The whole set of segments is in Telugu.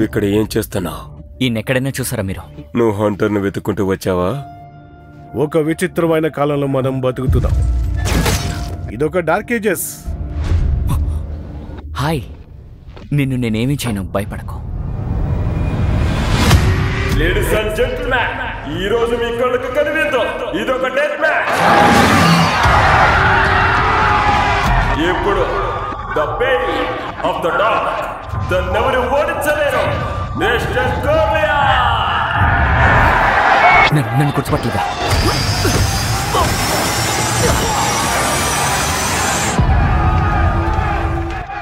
నువ్విక్కడ ఏం చేస్తున్నావు? ఈయనెక్కడైనా చూసారా మీరు? నువ్వు హంటర్ను వెతుక్కుంటూ వచ్చావా? ఒక విచిత్రమైన కాలంలో మనం బతుకుతున్నాం. ఇదొక డార్క్ ఏజెస్. హాయ్, నిన్ను నేనేమీ చేయను, భయపడకు. లేడీస్ అండ్ జెంటిల్మెన్, ఈ రోజు మీ కళ్ళకు కనిపిద్దాం. ఇదొక డెత్ మ్యాచ్. ఇప్పుడు the baby of the dog, దన్నెవరు ఓడించలేరు. నన్ను గుర్తుపట్టలేదా?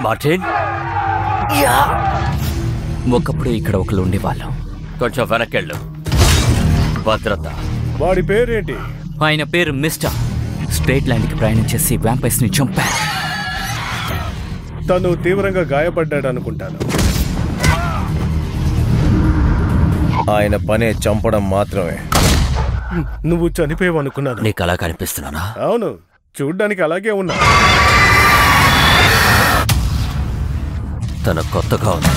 మార్టిన్, ఒకప్పుడు ఇక్కడ ఒకళ్ళు ఉండేవాళ్ళం. కొంచెం వెనకెళ్ళు. భద్రత. వాడి పేరేంటి? ఆయన పేరు మిస్టర్. స్ట్రేట్ ల్యాండ్కి ప్రయాణం చేసి వ్యాంపైర్స్ ని చంపారు. తను తీవ్రంగా గాయపడ్డాడు అనుకుంటాను. ఆయన పనే చంపడం మాత్రమే. నువ్వు చనిపోయావనుకున్నాను. నీకు అలా కనిపిస్తున్నానా? అవును, చూడ్డానికి అలాగే ఉన్నా. తన కొత్తగా ఉంది.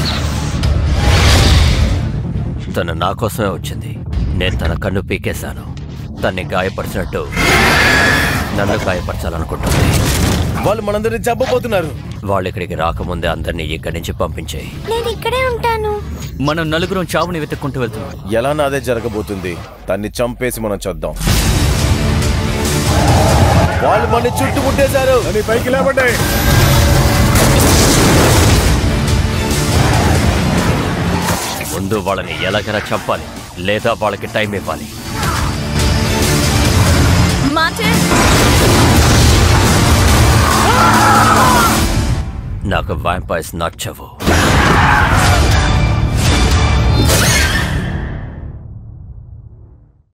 తను నా కోసమే వచ్చింది. నేను తన కన్ను పీకేశాను. తన్ని గాయపరిచినట్టు నన్ను గాయపరచాలనుకుంటుంది. వాళ్ళు మనందరినీ చంపబోతున్నారు. వాళ్ళు ఇక్కడికి రాకముందే అందరినీ ఇక్కడి నుంచి పంపించేయి. నేను ఇక్కడే ఉంటాను. మనం నలుగురం చావుని వెతుక్కుంటూ వెళ్తున్నాం. ఎలా నాదే జరగబోతుంది. తన్ని చంపేసి మనం చూద్దాం. వాళ్ళు మన చుట్టుముట్టేశారు. అని పైకి లేవండి. ముందు వాళ్ళని ఎలాగైనా చంపాలి, లేదా వాళ్ళకి టైం ఇవ్వాలి. నాకు వ్యాంపైర్స్ నచ్చవు.